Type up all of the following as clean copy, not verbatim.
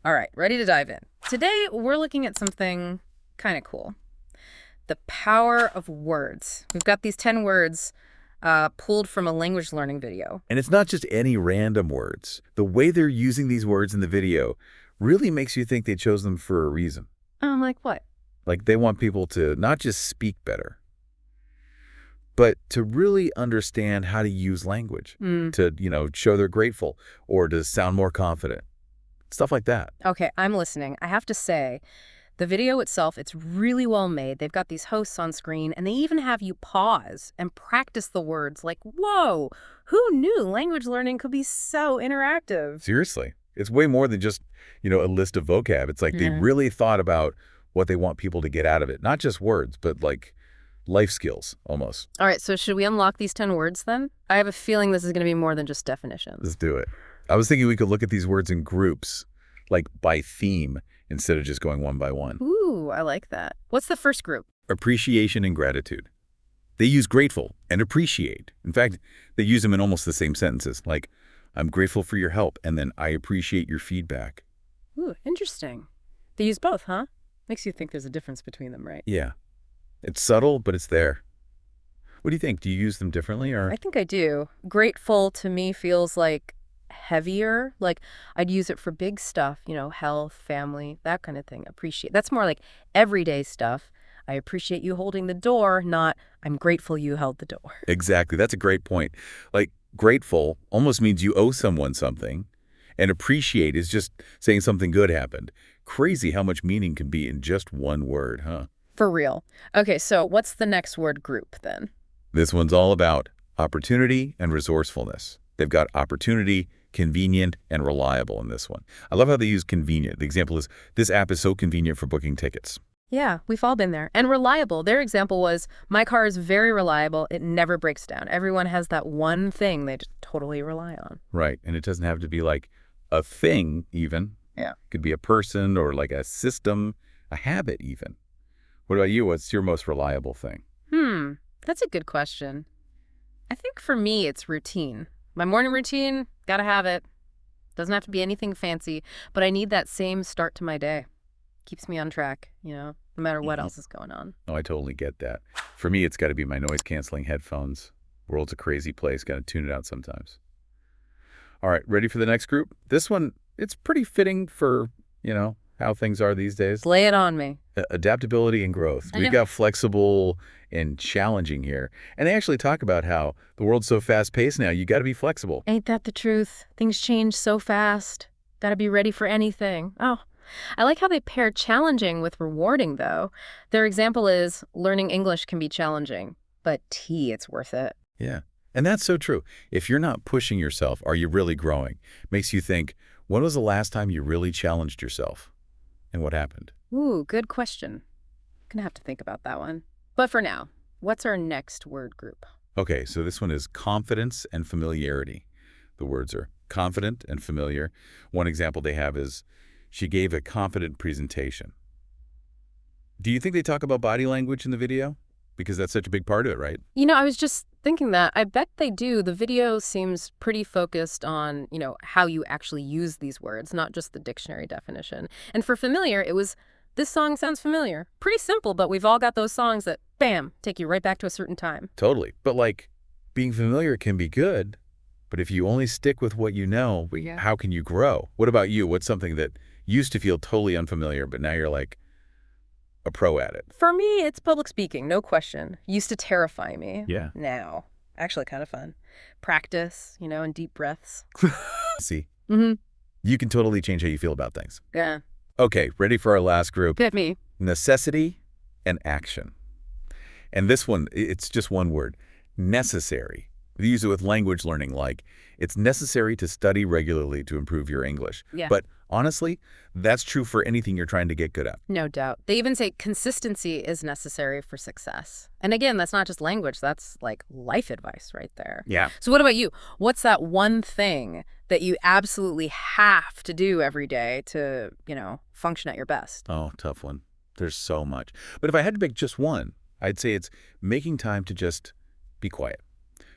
All right, ready to dive in. Today, we're looking at something kind of cool. The power of words. We've got these 10 words pulled from a language learning video. And it's not just any random words. The way they're using these words in the video really makes you think they chose them for a reason. Like what? Like they want people to not just speak better, but to really understand how to use language, to, show they're grateful or to sound more confident. Stuff like that. Okay, I'm listening. I have to say, the video itself, it's really well made. They've got these hosts on screen, and they even have you pause and practice the words like, whoa, who knew language learning could be so interactive? Seriously. It's way more than just, a list of vocab. It's like they really thought about what they want people to get out of it. Not just words, but like life skills almost. All right, so should we unlock these 10 words then? I have a feeling this is going to be more than just definitions. Let's do it. I was thinking we could look at these words in groups, like by theme, instead of just going one by one. Ooh, I like that. What's the first group? Appreciation and gratitude. They use grateful and appreciate. In fact, they use them in almost the same sentences, like, I'm grateful for your help, and then I appreciate your feedback. Ooh, interesting. They use both, huh? Makes you think there's a difference between them, right? Yeah. It's subtle, but it's there. What do you think? Do you use them differently, or? I think I do. Grateful to me feels like heavier. Like I'd use it for big stuff, health, family, that kind of thing. Appreciate. That's more like everyday stuff. I appreciate you holding the door, not I'm grateful you held the door. Exactly. That's a great point. Like, grateful almost means you owe someone something, and appreciate is just saying something good happened. Crazy how much meaning can be in just one word, huh? For real. Okay, so what's the next word group then? This one's all about opportunity and resourcefulness. They've got opportunity, convenient, and reliable in this one. I love how they use convenient. The example is, this app is so convenient for booking tickets. Yeah, we've all been there. And reliable. Their example was, my car is very reliable. It never breaks down. Everyone has that one thing they just totally rely on. Right. And it doesn't have to be like a thing even. Yeah. It could be a person or like a system, a habit even. What about you? What's your most reliable thing? That's a good question. I think for me, it's routine. My morning routine, gotta have it. Doesn't have to be anything fancy, but I need that same start to my day. Keeps me on track, no matter what else is going on. Oh, I totally get that. For me, it's got to be my noise-canceling headphones. World's a crazy place. Got to tune it out sometimes. All right, ready for the next group? This one, it's pretty fitting for, how things are these days. Lay it on me. Adaptability and growth. We've got flexible and challenging here. And they actually talk about how the world's so fast-paced now, you got to be flexible. Ain't that the truth? Things change so fast. Gotta be ready for anything. Oh, I like how they pair challenging with rewarding, though. Their example is, learning English can be challenging, but it's worth it. Yeah, and that's so true. If you're not pushing yourself, are you really growing? Makes you think, when was the last time you really challenged yourself? And what happened? Ooh, good question. Gonna have to think about that one. But for now, what's our next word group? Okay, so this one is confidence and familiarity. The words are confident and familiar. One example they have is, she gave a confident presentation. Do you think they talk about body language in the video? Because that's such a big part of it, right? I was just thinking that. I bet they do. The video seems pretty focused on, how you actually use these words, not just the dictionary definition. And for familiar, it was, this song sounds familiar. Pretty simple, but we've all got those songs that, bam, take you right back to a certain time. Totally. But being familiar can be good, but if you only stick with what you know, how can you grow? What about you? What's something that used to feel totally unfamiliar, but now you're like a pro at it? For me, it's public speaking, no question. Used to terrify me. Yeah. Now, actually kind of fun. Practice, and deep breaths. See? Mm-hmm. You can totally change how you feel about things. Yeah. Okay, ready for our last group? Hit me. Necessity and action. And this one, it's just one word, necessary. They use it with language learning, like, it's necessary to study regularly to improve your English. Yeah. But honestly, that's true for anything you're trying to get good at. No doubt. They even say consistency is necessary for success. And again, that's not just language. That's like life advice right there. Yeah. So what about you? What's that one thing that you absolutely have to do every day to, function at your best? Oh, tough one. There's so much. But if I had to pick just one, I'd say it's making time to just be quiet.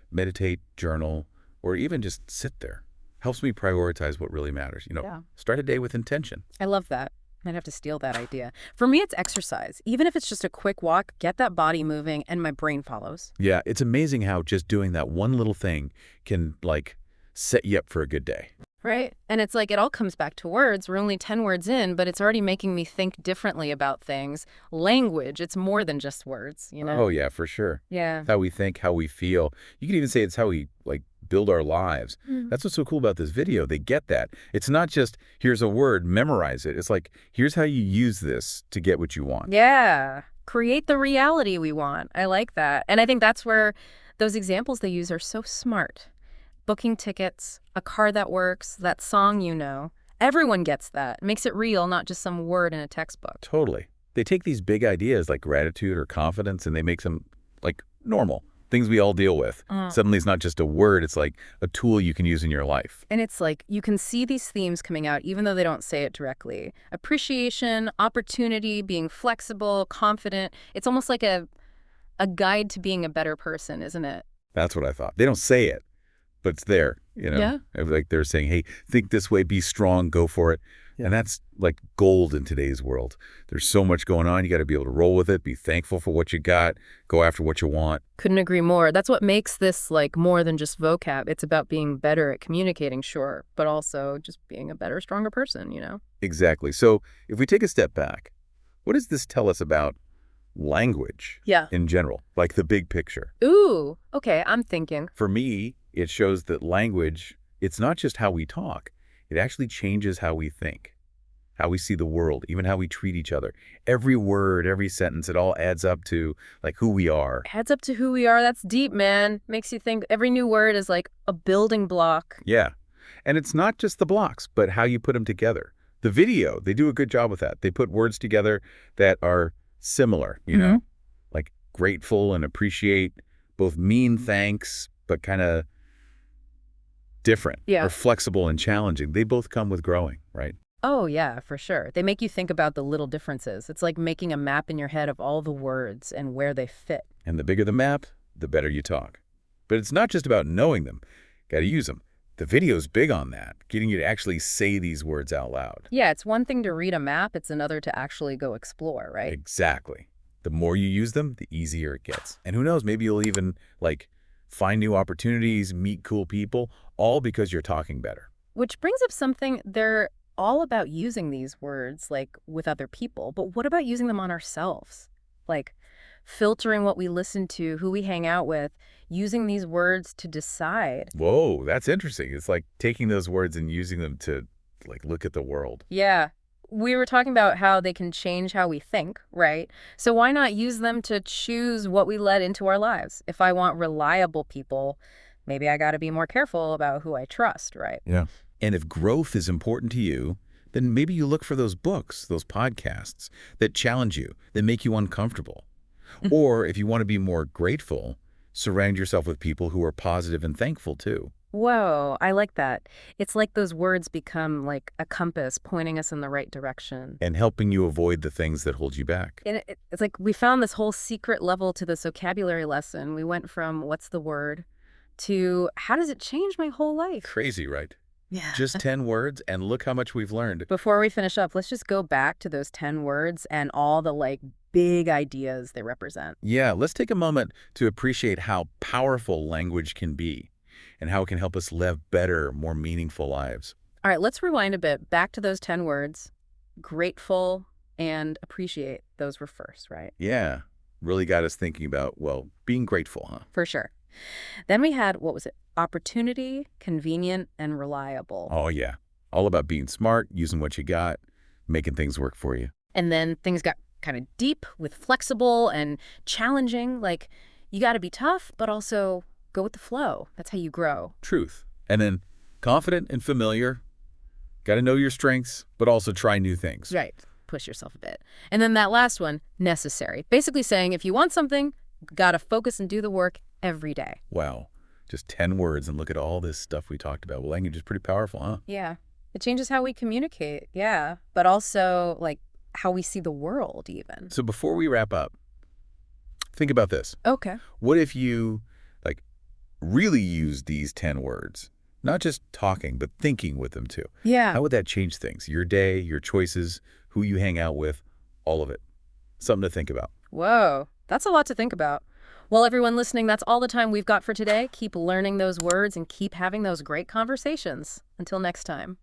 Meditate, journal, or even just sit there. Helps me prioritize what really matters. Yeah. Start a day with intention. I love that. I'd have to steal that idea. For me, it's exercise. Even if it's just a quick walk, get that body moving and my brain follows. Yeah, it's amazing how just doing that one little thing can, like, set you up for a good day. Right? And it's like it all comes back to words. We're only 10 words in, but it's already making me think differently about things. Language, it's more than just words, you know? Oh, yeah, for sure. Yeah. It's how we think, how we feel. You could even say it's how we, like, build our lives. Mm. That's what's so cool about this video. They get that. It's not just, here's a word, memorize it. It's like, here's how you use this to get what you want. Yeah. Create the reality we want. I like that. And I think that's where those examples they use are so smart. Booking tickets, a car that works, that song you know. Everyone gets that. Makes it real, not just some word in a textbook. Totally. They take these big ideas like gratitude or confidence and they make them, like, normal. Things we all deal with. Suddenly it's not just a word, it's like a tool you can use in your life. And it's like you can see these themes coming out even though they don't say it directly. Appreciation, opportunity, being flexible, confident. It's almost like a guide to being a better person, isn't it? That's what I thought. They don't say it, but it's there, Yeah. Like they're saying, hey, think this way, be strong, go for it. Yeah. And that's like gold in today's world. There's so much going on. You got to be able to roll with it, be thankful for what you got, go after what you want. Couldn't agree more. That's what makes this like more than just vocab. It's about being better at communicating, sure, but also just being a better, stronger person, you know? Exactly. So if we take a step back, what does this tell us about language in general, like the big picture? Ooh, okay, I'm thinking. For me, it shows that language, it's not just how we talk. It actually changes how we think, how we see the world, even how we treat each other. Every word, every sentence, it all adds up to, like, who we are. Adds up to who we are. That's deep, man. Makes you think every new word is like a building block. Yeah. And it's not just the blocks, but how you put them together. The video, they do a good job with that. They put words together that are similar, you know, like grateful and appreciate, both mean thanks, but kind of different, or flexible and challenging. They both come with growing, right? Oh, yeah, for sure. They make you think about the little differences. It's like making a map in your head of all the words and where they fit. And the bigger the map, the better you talk. But it's not just about knowing them. Got to use them. The video's big on that, getting you to actually say these words out loud. Yeah, it's one thing to read a map. It's another to actually go explore, right? Exactly. The more you use them, the easier it gets. And who knows, maybe you'll even, like, find new opportunities, meet cool people, all because you're talking better. Which brings up something, they're all about using these words, like, with other people. But what about using them on ourselves? Like, filtering what we listen to, who we hang out with, using these words to decide. Whoa, that's interesting. It's like taking those words and using them to, like, look at the world. Yeah. We were talking about how they can change how we think, right? So why not use them to choose what we let into our lives? If I want reliable people, maybe I got to be more careful about who I trust, right? Yeah. And if growth is important to you, then maybe you look for those books, those podcasts that challenge you, that make you uncomfortable. Or if you want to be more grateful, surround yourself with people who are positive and thankful too. Whoa, I like that. It's like those words become like a compass pointing us in the right direction. And helping you avoid the things that hold you back. And it's like we found this whole secret level to this vocabulary lesson. We went from what's the word to how does it change my whole life? Crazy, right? Yeah. Just 10 words, and look how much we've learned. Before we finish up, let's just go back to those 10 words and all the like big ideas they represent. Yeah, let's take a moment to appreciate how powerful language can be and how it can help us live better, more meaningful lives. All right, let's rewind a bit. Back to those 10 words. Grateful and appreciate. Those were first, right? Yeah, really got us thinking about, well, being grateful, huh? For sure. Then we had, what was it? Opportunity, convenient, and reliable. Oh, yeah. All about being smart, using what you got, making things work for you. And then things got kind of deep with flexible and challenging. Like, you got to be tough, but also go with the flow. That's how you grow. Truth. And then confident and familiar. Got to know your strengths, but also try new things. Right. Push yourself a bit. And then that last one, necessary. Basically saying if you want something, got to focus and do the work every day. Wow. Just 10 words and look at all this stuff we talked about. Well, language is pretty powerful, huh? Yeah. It changes how we communicate. Yeah. But also, like, how we see the world, even. So before we wrap up, think about this. Okay. What if you, like, really use these 10 words Not just talking, but thinking with them too. Yeah. How would that change things? Your day, your choices, who you hang out with, all of it. Something to think about. Whoa, that's a lot to think about. Well, everyone listening, that's all the time we've got for today. Keep learning those words and keep having those great conversations. Until next time.